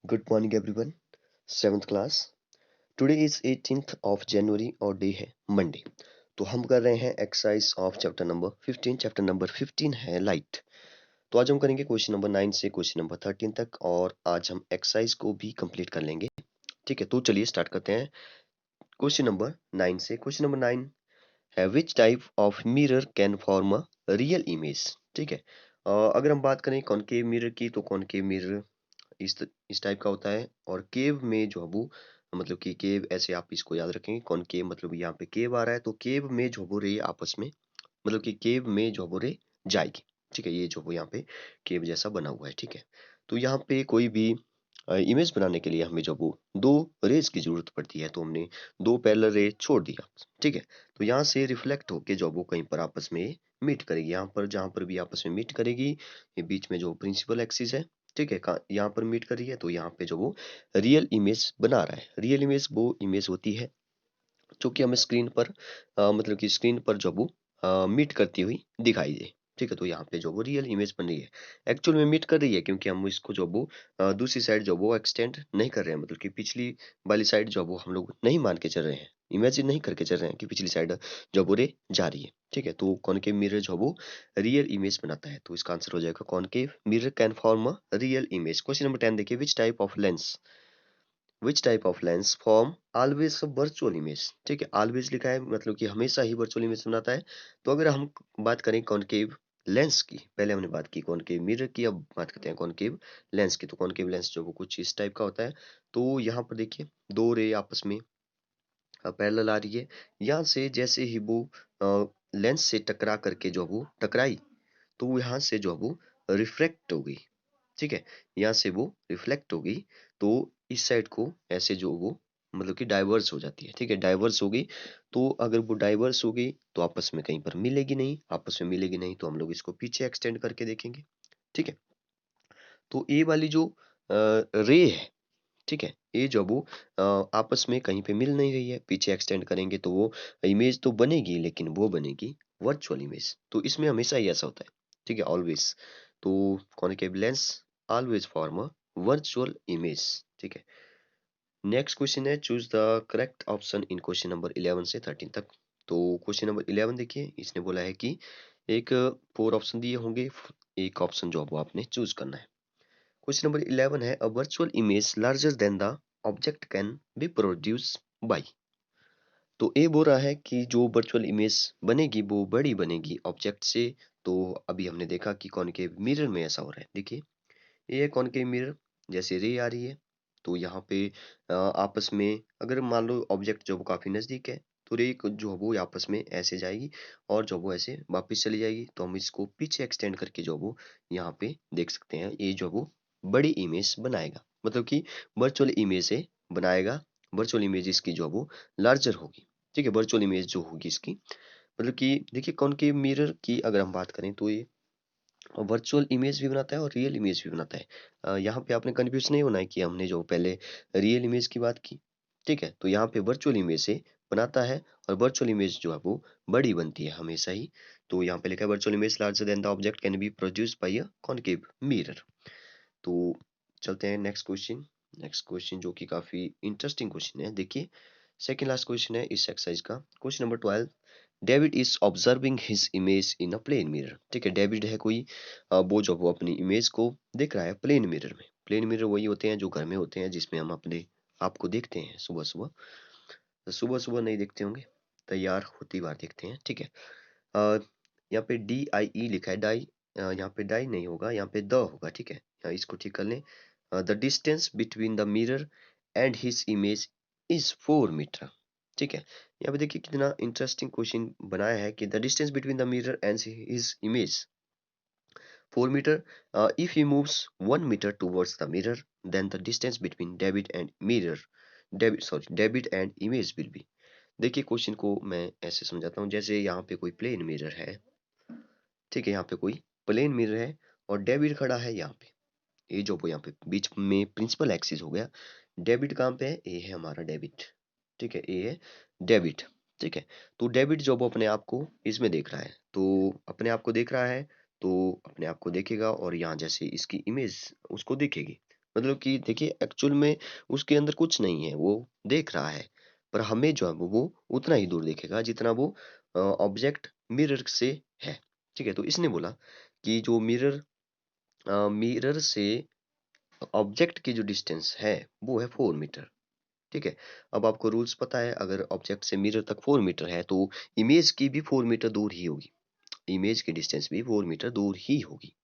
Good morning everyone. 7th class. Today is 18th of January और day है Monday. तो हम कर रहे हैं exercise of chapter number 15. Chapter number 15 है लाइट. तो आज हम करेंगे क्वेश्चन नंबर 9 से क्वेश्चन नंबर 13 तक और आज हम एक्सरसाइज को भी कंप्लीट कर लेंगे. ठीक है, तो चलिए स्टार्ट करते हैं क्वेश्चन नंबर 9 से. क्वेश्चन नंबर 9 है which type of mirror can form a real image. ठीक है, अगर हम बात करें कॉनकेव मिरर की तो कॉनकेव मिरर इस टाइप का होता है और केव में जो है वो मतलब कि केव ऐसे आप इसको याद रखेंगे. कॉनकेव मतलब यहाँ पे केव आ रहा है तो केव में जो वो रे आपस में मतलब कि केव में जो वो रे जाएगी. ठीक है, ये जो वो यहाँ पे केव जैसा बना हुआ है. ठीक है, तो यहाँ पे कोई भी इमेज बनाने के लिए हमें जो वो दो रेज की जरूरत पड़ती है तो हमने दो पैरेलल रे छोड़ दिया. ठीक है, तो यहाँ से रिफ्लेक्ट होके जो वो कहीं पर आपस में मीट करेगी. यहाँ पर जहाँ पर भी आपस में मीट करेगी ये बीच में जो प्रिंसिपल एक्सिस है. ठीक है, यहाँ पर मीट कर रही है तो यहाँ पे जो वो रियल इमेज बना रहा है. रियल इमेज वो इमेज होती है जो कि हमें स्क्रीन पर मतलब कि स्क्रीन पर जो वो मीट करती हुई दिखाई दे. ठीक है, तो यहाँ पे जो वो रियल इमेज बन रही है एक्चुअल में मीट कर रही है क्योंकि हम इसको जो वो दूसरी साइड जो वो एक्सटेंड नहीं कर रहे हैं. मतलब कि पिछली वाली साइड जो वो हम लोग नहीं मान के चल रहे हैं, इमेजिन नहीं करके चल रहे हैं कि पिछली साइड जो वो रे जा रही है. ठीक है, तो कॉनकेव मिरर जो वो रियल इमेज बनाता है तो इसका आंसर हो जाएगा concave mirror can form a real image. Question number 10 देखिए which type of lens form always a virtual image. ठीक है, ऑलवेज लिखा है मतलब कि हमेशा ही वर्चुअल इमेज बनाता है. तो अगर हम बात करें कॉनकेव लेंस की, पहले हमने बात की कॉनकेव मिरर की, अब बात करते हैं कॉनकेव लेंस की. तो कॉनकेव लेंस जो वो कुछ इस टाइप का होता है. तो यहाँ पर देखिए दो रे आपस में पैरेलल आ रही है. यहाँ से जैसे ही वो लेंस से टकरा करके जो वो टकराई तो यहाँ से जो वो रिफ्लेक्ट हो गई. ठीक है, यहाँ से वो रिफ्लेक्ट हो गई तो इस साइड को ऐसे जो वो मतलब कि डाइवर्स हो जाती है. ठीक है, डाइवर्स हो गई तो अगर वो डाइवर्स हो गई तो आपस में कहीं पर मिलेगी नहीं. आपस में मिलेगी नहीं तो हम लोग इसको पीछे एक्सटेंड करके देखेंगे. ठीक है, तो ए वाली जो रे है, ठीक है, ये जो वो आपस में कहीं पे मिल नहीं रही है. पीछे एक्सटेंड करेंगे तो वो इमेज तो बनेगी लेकिन वो बनेगी वर्चुअल इमेज. तो इसमें हमेशा ही ऐसा होता है. ठीक है, ऑलवेज. तो concave lens always form a virtual image. ठीक है, नेक्स्ट क्वेश्चन है choose the correct option in question number 11 से 13 तक. तो क्वेश्चन नंबर 11 देखिए, इसने बोला है कि एक 4 ऑप्शन दिए होंगे, एक ऑप्शन जो वो आपने चूज करना है. क्वेश्चन नंबर 11 है a virtual image larger than the object can be produce by. तो ये बोल रहा है कि जो वर्चुअल इमेज बनेगी वो बड़ी बनेगी ऑब्जेक्ट से. तो अभी हमने देखा कि कॉनकेव मिरर में ऐसा हो रहा है. देखिए ये है कॉनकेव मिरर, जैसे रे आ रही है तो यहाँ पे आपस में अगर मान लो ऑब्जेक्ट जो वो काफी नजदीक है तो रे जो है वो आपस में ऐसे जाएगी और जो वो ऐसे वापस चली जाएगी. तो हम इसको पीछे एक्सटेंड करके जो वो यहाँ पे देख सकते हैं ये जो वो बड़ी इमेज बनाएगा. मतलब कि वर्चुअल इमेज से बनाएगा. वर्चुअल इमेज इसकी जो वो लार्जर होगी. ठीक है, वर्चुअल इमेज जो होगी इसकी मतलब कि देखिए कॉनकेव मिरर की अगर हम बात करें तो ये वर्चुअल इमेज भी बनाता है और रियल इमेज भी बनाता है. यहाँ पे आपने कंफ्यूज नहीं होना है कि हमने जो पहले रियल इमेज की बात की. ठीक है, तो यहाँ पे वर्चुअल इमेज से बनाता है और वर्चुअल इमेज जो है वो बड़ी बनती है हमेशा ही. तो यहाँ पे लिखा है virtual image larger than the object can be produced by a concave mirror. तो चलते हैं नेक्स्ट क्वेश्चन. नेक्स्ट क्वेश्चन जो कि काफी इंटरेस्टिंग क्वेश्चन है. देखिए सेकंड लास्ट क्वेश्चन है इस एक्सरसाइज का. Question number 12. David is observing his image in a plane mirror. ठीक है, डेविड है कोई, वो जो वो अपनी इमेज को देख रहा है प्लेन मिरर में. प्लेन मिरर वही होते हैं जो घर में होते हैं जिसमें हम अपने आप को देखते हैं सुबह सुबह. सुबह सुबह नहीं देखते होंगे, तैयार होती बार देखते हैं. ठीक है, यहाँ पे DIE लिखा है डाई. यहाँ पे डाई नहीं होगा, यहाँ पे द होगा. ठीक है, इसको ठीक कर लें. The distance between the mirror and his image is 4 metre. ठीक है, यहाँ पे देखिए कितना इंटरेस्टिंग क्वेश्चन बनाया है कि the distance between the mirror and his image 4 metre. If he moves 1 metre towards the mirror then the distance between David and image will be. देखिए क्वेश्चन को मैं ऐसे समझाता हूँ जैसे यहाँ पे कोई प्लेन मिरर है. ठीक है, यहाँ पे कोई प्लेन मिरर है और डेविड खड़ा है यहाँ पे. ये जो वो यहाँ पे बीच में प्रिंसिपल एक्सिस हो गया. डेबिट कहाँ पे है, ए है हमारा डेबिट. ठीक है, ए है डेबिट. ठीक है, तो डेबिट जो वो अपने आप को इसमें देख रहा है तो अपने आप को देख रहा है तो अपने आप को देखेगा और यहाँ जैसे इसकी इमेज उसको दिखेगी मतलब कि देखिए एक्चुअल में उसके अंदर कुछ नहीं है, वो देख रहा है, पर हमें जो है वो उतना ही दूर देखेगा जितना वो ऑब्जेक्ट मिरर से है। ठीक है? तो इसने बोला कि जो मिरर से ऑब्जेक्ट की जो डिस्टेंस है, वो है 4 मीटर। ठीक है? अब आपको रूल्स पता है, अगर ऑब्जेक्ट से मिरर तक 4 मीटर है, तो इमेज की भी 4 मीटर दूर ही होगी। इमेज की डिस्टेंस भी 4 मीटर दूर ही होगी।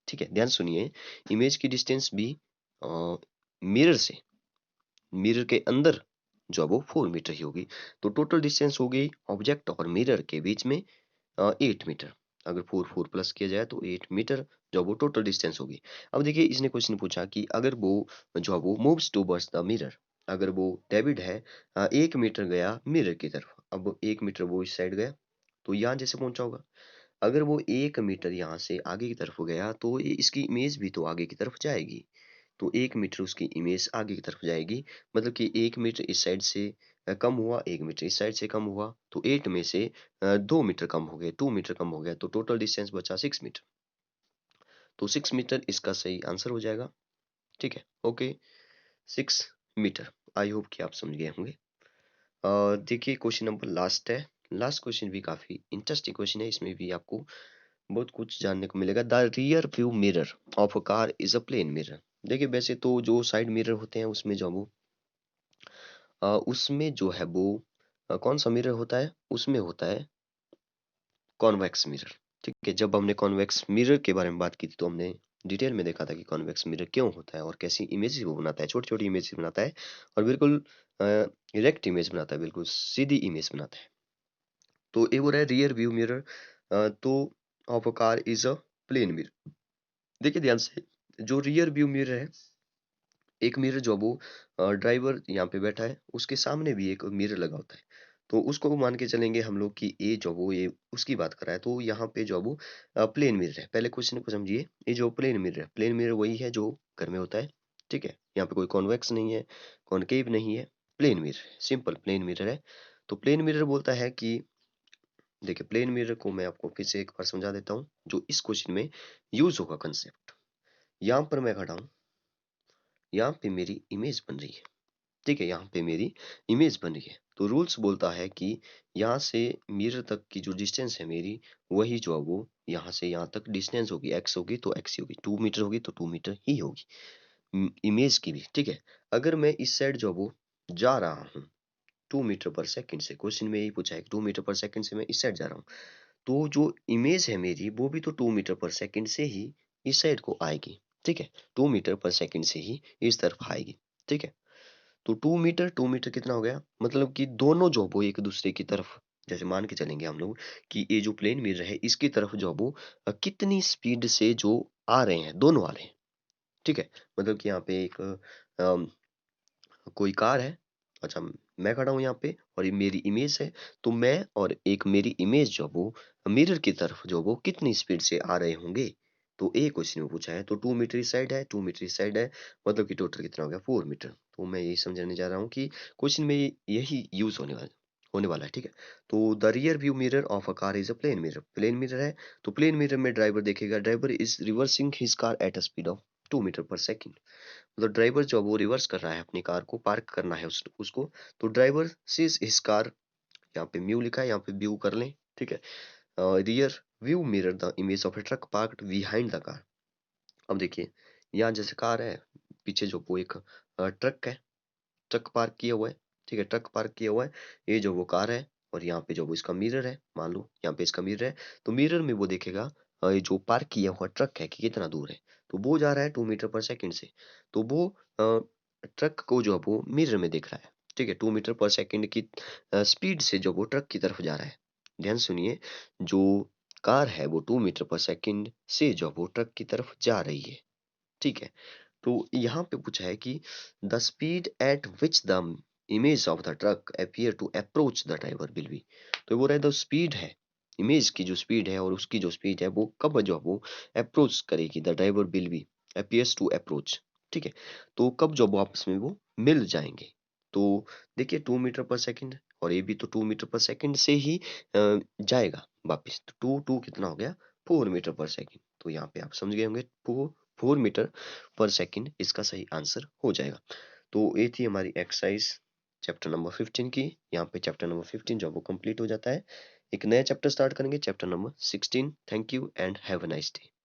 ठीक है? ध्यान सुनिए, इमेज की डिस्टेंस भी अ, मिरर से मिरर के अंदर जो है वो 4 मीटर ही होगी। तो टोटल डिस्टेंस हो गई ऑब्जेक्ट और मिरर के बीच में 8 मीटर। अगर 4 4 प्लस किया जाए तो 8 मीटर जो वो टोटल डिस्टेंस होगी। अब देखिए इसने क्वेश्चन पूछा कि अगर वो जो है वो मूव्स टुवर्ड्स द मिरर, अगर वो डेविड है 1 मीटर गया मिरर की तरफ। अब 1 मीटर वो इस साइड गया, तो यहाँ जैसे पहुँचा होगा। अगर वो 1 मीटर यहाँ से आगे की तरफ गया, तो ये इसकी इमेज भी तो आगे की तरफ जाएगी। तो 1 मीटर उसकी इमेज आगे की तरफ जाएगी, मतलब कि 1 मीटर इस साइड से कम हुआ, 1 मीटर इस साइड से कम हुआ, तो 8 में से 2 मीटर कम हो गए, 2 मीटर कम हो गया, तो टोटल डिस्टेंस बचा 6 मीटर। तो 6 मीटर इसका सही आंसर हो जाएगा। ठीक है? Okay, 6 metre. आई होप कि आप समझ गए होंगे। देखिए क्वेश्चन नंबर लास्ट है। लास्ट क्वेश्चन भी काफ़ी इंटरेस्टिंग क्वेश्चन है, इसमें भी आपको बहुत कुछ जानने को मिलेगा। The rear view mirror of a car is a plane mirror. देखिए वैसे तो जो साइड मिरर होते हैं उसमें जो वो उसमें जो है वो कौन सा मिरर होता है? उसमें होता है कॉन्वेक्स मिरर। ठीक है? जब हमने कॉन्वेक्स मिरर के बारे में बात की थी, तो हमने डिटेल में देखा था कि कॉन्वेक्स मिरर क्यों होता है और कैसी इमेजेस वो बनाता है, छोटी-छोटी इमेजेस बनाता है और बिल्कुल इरेक्ट इमेज बनाता है, बिल्कुल सीधी इमेज बनाता है। तो ये बोल रहा है रियर व्यू मिरर तो of a car is a plane mirror. देखिए ध्यान से, जो रियर व्यू मिरर है, एक मिरर जो वो ड्राइवर यहाँ पे बैठा है, उसके सामने भी एक मिरर लगा होता है। तो उसको मान के चलेंगे हम लोग कि ये जो वो ये उसकी बात कर रहा है, तो यहाँ पे जो वो प्लेन मिरर है। पहले क्वेश्चन को समझिए, ये जो प्लेन मिरर है, प्लेन मिरर वही है जो घर में होता है। ठीक है? यहाँ पे कोई कॉन्वेक्स नहीं है, कॉनकेव नहीं है, प्लेन मिरर है, सिंपल प्लेन मिरर है। तो प्लेन मिरर बोलता है कि देखिए प्लेन मिरर को मैं आपको फिर से एक बार समझा देता हूँ, जो इस क्वेश्चन में यूज होगा कंसेप्ट। यहाँ पर मैं खड़ा हूँ, यहाँ पे मेरी इमेज बन रही है। ठीक है? यहाँ पे मेरी इमेज बन रही है। तो रूल्स बोलता है कि यहाँ से मिरर तक की जो डिस्टेंस है मेरी, वही जो है वो यहाँ से यहाँ तक डिस्टेंस होगी, एक्स होगी तो एक्स ही होगी, 2 मीटर होगी तो 2 मीटर ही होगी। इमेज की भी। ठीक है? अगर मैं इस साइड जो है वो जा रहा हूँ 2 मीटर पर सेकंड से, क्वेश्चन में यही पूछा है कि 2 मीटर पर सेकंड से मैं इस साइड जा रहा हूँ। तो जो इमेज है मेरी, वो भी तो 2 मीटर पर सेकंड से ही इस साइड को आएगी। ठीक है? 2 मीटर पर सेकंड से ही इस तरफ आएगी। ठीक है? तो 2 मीटर कितना हो गया? मतलब कि दोनों जो वो एक दूसरे की तरफ, जैसे मान के चलेंगे हम लोग कि ये जो प्लेन मिरर है, इसकी तरफ जो वो कितनी स्पीड से जो आ रहे हैं, दोनों आ रहे हैं। ठीक है? मतलब कि यहाँ पे एक कोई कार है। अच्छा, मैं खड़ा हूँ यहाँ पे और ये मेरी इमेज है। तो मैं और एक मेरी इमेज जो वो मिरर की तरफ जो वो कितनी स्पीड से आ रहे होंगे? तो ए क्वेश्चन में पूछा है। तो 2 मीटर इस साइड है, 2 मीटर इस साइड है, मतलब कि टोटल कितना हो गया? 4 मीटर। तो मैं यही समझाने जा रहा हूँ कि क्वेश्चन में यही यूज़ होने वाला है। ठीक है? तो the rear view mirror of a car is a plane mirror. Plane mirror है, तो प्लेन मिरर में ड्राइवर देखेगा, driver is reversing his car at a speed of 2 metre per second. मतलब ड्राइवर जो है वो रिवर्स कर रहा है, अपनी कार को पार्क करना है उसको। तो ड्राइवर सीज हिज कार, यहाँ पे म्यू लिखा है, यहाँ पे व्यू कर लें। ठीक है? Rear view mirror the image of A truck parked behind the car. अब देखिए, यहाँ जैसे कार है, पीछे जो वो एक ट्रक है, ट्रक पार्क किया हुआ है। ठीक है? ट्रक पार्क किया हुआ है, ये जो वो कार है और यहाँ पे जो वो इसका मिरर है, मान लो यहाँ पे इसका मिरर है। तो मिरर में वो देखेगा ये जो पार्क किया हुआ ट्रक है कि कितना दूर है। तो वो जा रहा है 2 मीटर पर सेकंड से। तो वो ट्रक को जो है वो मिरर में देख रहा है। ठीक है? 2 मीटर पर सेकंड की स्पीड से जो वो ट्रक की तरफ जा रहा है। ध्यान सुनिए, जो कार है वो 2 मीटर पर सेकंड से जो वो ट्रक की तरफ जा रही है। ठीक है? तो यहाँ पे पूछा है कि the speed at which the image of the truck appear to approach the driver will be. तो वो रहा, द स्पीड है, इमेज की जो स्पीड है और उसकी जो स्पीड है, वो कब जो है वो अप्रोच करेगी, the driver will be appears to approach. ठीक है? तो कब जब वो आपस में वो मिल जाएंगे। तो देखिए 2 मीटर पर सेकंड और ये भी तो 2 मीटर पर सेकंड से ही जाएगा वापिस। तो 2 2 कितना हो गया? 4 मीटर पर सेकंड। तो यहाँ पे आप समझ गए होंगे, 4 मीटर पर सेकंड इसका सही आंसर हो जाएगा। तो ये थी हमारी एक्सरसाइज चैप्टर नंबर 15 की। यहाँ पे चैप्टर नंबर 15 जो है वो कंप्लीट हो जाता है। एक नया चैप्टर स्टार्ट करेंगे, chapter number 16। Thank you and have a nice day.